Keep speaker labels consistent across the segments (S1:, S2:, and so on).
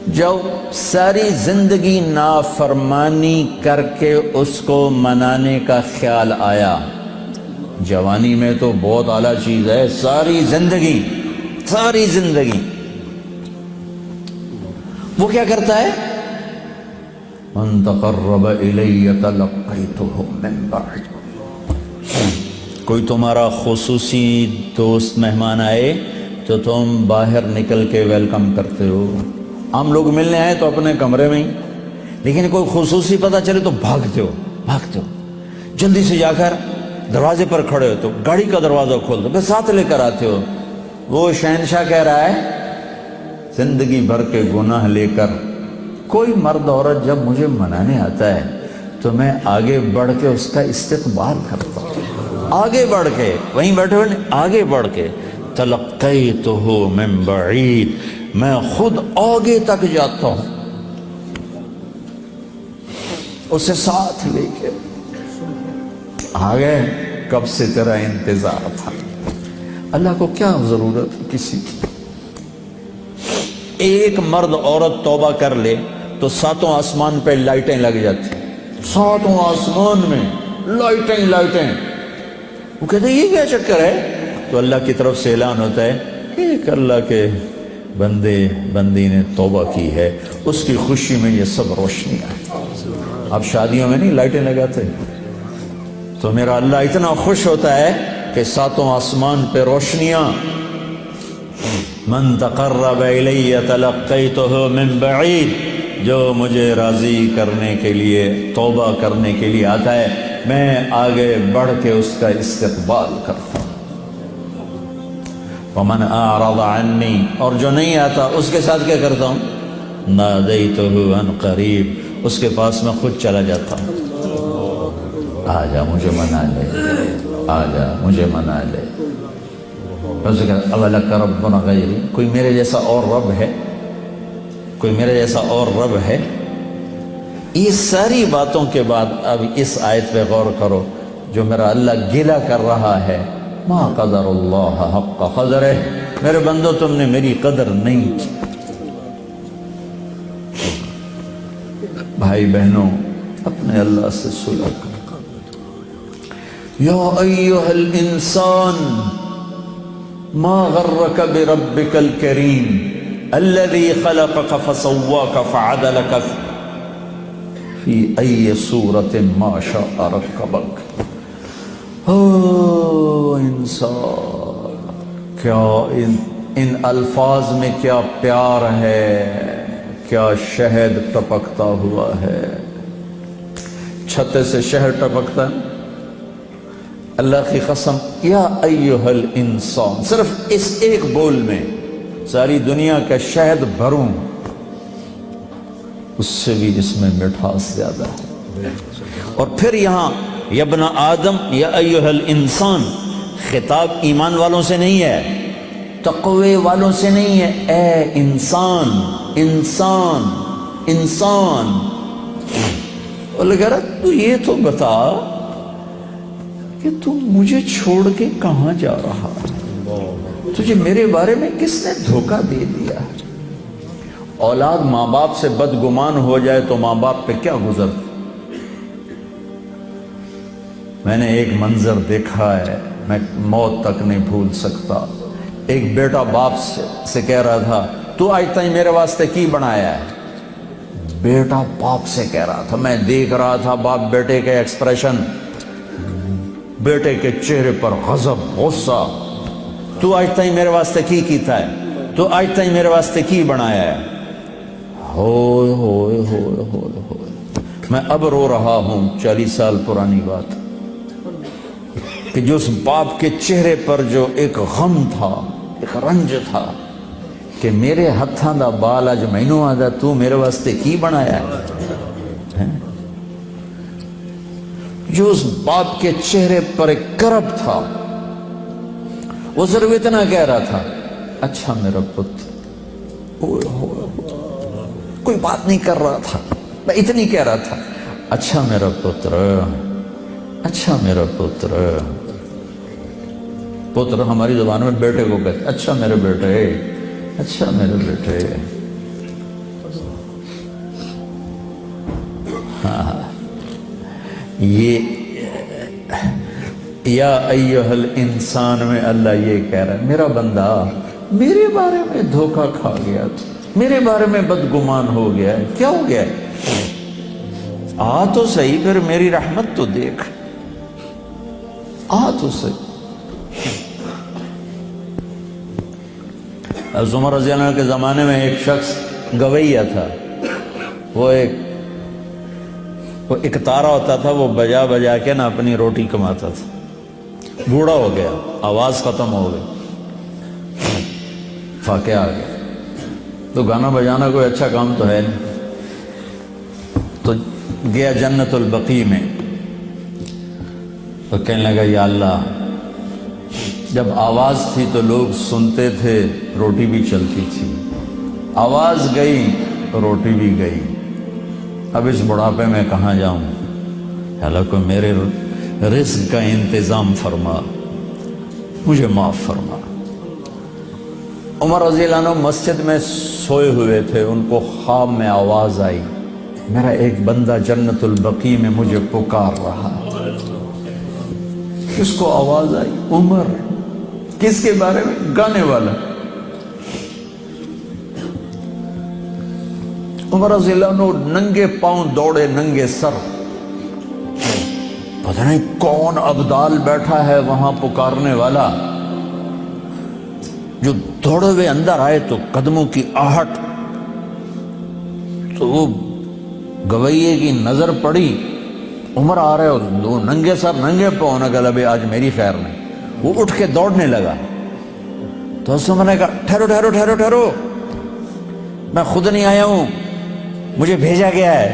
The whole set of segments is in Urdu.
S1: جب ساری زندگی نافرمانی کر کے اس کو منانے کا خیال آیا، جوانی میں تو بہت اعلیٰ چیز ہے، ساری زندگی وہ کیا کرتا ہے؟ من تقرب الی تلقیتہ من بعد، کوئی تمہارا خصوصی دوست مہمان آئے تو تم باہر نکل کے ویلکم کرتے ہو۔ عام لوگ ملنے آئے تو اپنے کمرے میں ہی، لیکن کوئی خصوصی پتہ چلے تو بھاگتے ہو، جلدی سے جا کر دروازے پر کھڑے ہو تو گاڑی کا دروازہ کھول دو، پھر ساتھ لے کر آتے ہو۔ وہ شہنشاہ کہہ رہا ہے زندگی بھر کے گناہ لے کر کوئی مرد عورت جب مجھے منانے آتا ہے تو میں آگے بڑھ کے اس کا استقبال کرتا ہوں، آگے بڑھ کے، وہیں بیٹھے ہوئے آگے بڑھ کے، تلقیتہ من بعید، میں خود آگے تک جاتا ہوں اسے ساتھ لے کے۔ آگے کب سے تیرا انتظار تھا، اللہ کو کیا ضرورت ہے کسی کی؟ ایک مرد عورت توبہ کر لے تو ساتوں آسمان پہ لائٹیں لگ جاتی، ساتوں آسمان میں لائٹیں۔ وہ کہتے ہیں یہ کیا چکر ہے؟ تو اللہ کی طرف سے اعلان ہوتا ہے ایک اللہ کے بندی نے توبہ کی ہے، اس کی خوشی میں یہ سب روشنیاں ہیں۔ اب شادیوں میں نہیں لائٹیں لگاتے، تو میرا اللہ اتنا خوش ہوتا ہے کہ ساتوں آسمان پہ روشنیاں۔ من تقرب الی تلقیتہ من بعید، جو مجھے راضی کرنے کے لیے، توبہ کرنے کے لیے آتا ہے، میں آگے بڑھ کے اس کا استقبال کرتا ہوں۔ ومن اعرض عنی، اور جو نہیں آتا اس کے ساتھ کیا کرتا ہوں؟ نادیتہ عن قریب، اس کے پاس میں خود چلا جاتا ہوں، آجا مجھے منا لے، آجا مجھے منا لے۔ اولک رب غیری، کوئی میرے جیسا اور رب ہے؟ کوئی میرے جیسا اور رب ہے؟ یہ ساری باتوں کے بعد اب اس آیت پہ غور کرو، جو میرا اللہ گلہ کر رہا ہے، ما قدر اللہ حق قدرہ، میرے بندو تم نے میری قدر نہیں کی۔ بھائی بہنوں، اپنے اللہ سے صلح کرو۔ یا ایہا الانسان ما غرک بربک الکریم الذی خلقک فسواک فعدلک فی ای صورت ما شاء رکبک۔ انسان، کیا ان الفاظ میں کیا پیار ہے، کیا شہد ٹپکتا ہوا ہے۔ چھتے سے شہد ٹپکتا ہے، اللہ کی قسم، یا ایہا الانسان، صرف اس ایک بول میں ساری دنیا کا شہد بھروں، اس سے بھی اس میں مٹھاس زیادہ ہے۔ اور پھر یہاں یا ابن آدم یا ایہا الانسان، خطاب ایمان والوں سے نہیں ہے، تقوی والوں سے نہیں ہے، اے انسان، انسان، انسان۔ اور لگا رہا تو یہ تو بتا کہ تو مجھے چھوڑ کے کہاں جا رہا ہے؟ تجھے میرے بارے میں کس نے دھوکہ دے دیا؟ اولاد ماں باپ سے بدگمان ہو جائے تو ماں باپ پہ کیا گزر۔ میں نے ایک منظر دیکھا ہے، میں موت تک نہیں بھول سکتا۔ ایک بیٹا باپ سے کہہ رہا تھا تو آج تک میرے واسطے کی بنایا ہے؟ بیٹا باپ سے کہہ رہا تھا، میں دیکھ رہا تھا باپ بیٹے کے ایکسپریشن، بیٹے کے چہرے پر غضب، غصہ۔ تو آج تک میرے واسطے کی کیتا ہے؟ تو آج تک میرے واسطے کی بنایا ہے؟ ہوئے ہوئے ہوئے ہوئے ہوئے، میں اب رو رہا ہوں، 40 سال پرانی بات، کہ جو اس باپ کے چہرے پر جو ایک غم تھا، ایک رنج تھا کہ میرے ہتھاں دا بال اج مینوں آندا تو میرے واسطے کی بنایا ہے؟ جو اس باپ کے چہرے پر ایک کرب تھا، وہ صرف اتنا کہہ رہا تھا، اچھا میرا پتر، کوئی بات نہیں کر رہا تھا، میں اتنی کہہ رہا تھا، اچھا میرا پتر، اچھا میرا پتر۔ پتر ہماری زبان میں بیٹے کو کہتے، اچھا میرے بیٹے، اچھا میرے بیٹے۔ یہ یا ایھا الانسان میں اللہ یہ کہہ رہا ہے میرا بندہ میرے بارے میں دھوکہ کھا گیا تھا، میرے بارے میں بدگمان ہو گیا ہے، کیا ہو گیا ہے؟ آ تو صحیح، پھر میری رحمت تو دیکھ، آ تو صحیح۔ حضرت عمر رضی اللہ عنہ کے زمانے میں ایک شخص گویہ تھا، وہ ایک تارا ہوتا تھا، وہ بجا بجا کے نا اپنی روٹی کماتا تھا، بوڑھا ہو گیا، آواز ختم ہو گئی، فاقہ آ گیا، تو گانا بجانا کوئی اچھا کام تو ہے نہیں، تو گیا جنت البقیع میں، تو کہنے لگا یا اللہ، جب آواز تھی تو لوگ سنتے تھے، روٹی بھی چلتی تھی، آواز گئی روٹی بھی گئی، اب اس بڑھاپے میں کہاں جاؤں؟ حالانکہ میرے رزق کا انتظام فرما، مجھے معاف فرما۔ عمر رضی اللہ عنہ مسجد میں سوئے ہوئے تھے، ان کو خواب میں آواز آئی، میرا ایک بندہ جنت البقیع میں مجھے پکار رہا۔ کس کو آواز آئی؟ عمر۔ کس کے بارے میں؟ گانے والا۔ عمر رضی اللہ عنہ ننگے پاؤں دوڑے، ننگے سر، پتہ نہیں کون ابدال بیٹھا ہے وہاں پکارنے والا، جو دوڑے ہوئے اندر آئے تو قدموں کی آہٹ، تو وہ گویے کی نظر پڑی، عمر آ رہے اور دو ننگے سر ننگے پاؤں، نے کہا ابھی آج میری خیر نہیں۔ وہ اٹھ کے دوڑنے لگا تو اس نے کہا ٹھہرو ٹھہرو ٹھہرو ٹھہرو، میں خود نہیں آیا ہوں، مجھے بھیجا گیا ہے۔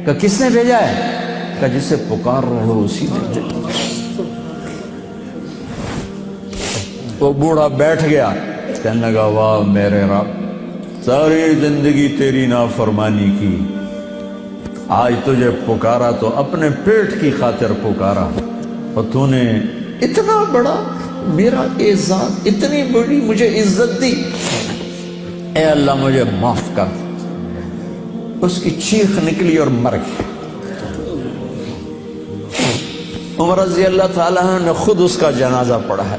S1: کہا کس نے بھیجا ہے؟ کہا جس سے پکار رہے ہو اسی نے۔ وہ بوڑھا بیٹھ گیا، کہنے لگا واہ میرے رب، ساری زندگی تیری نافرمانی کی، آج تجھے پکارا تو اپنے پیٹ کی خاطر پکارا، اور تو نے اتنا بڑا میرا اعزاز، اتنی بڑی مجھے عزت دی، اے اللہ مجھے معاف کر۔ اس کی چیخ نکلی اور مر گئی۔ عمر رضی اللہ تعالیٰ نے خود اس کا جنازہ پڑھا ہے۔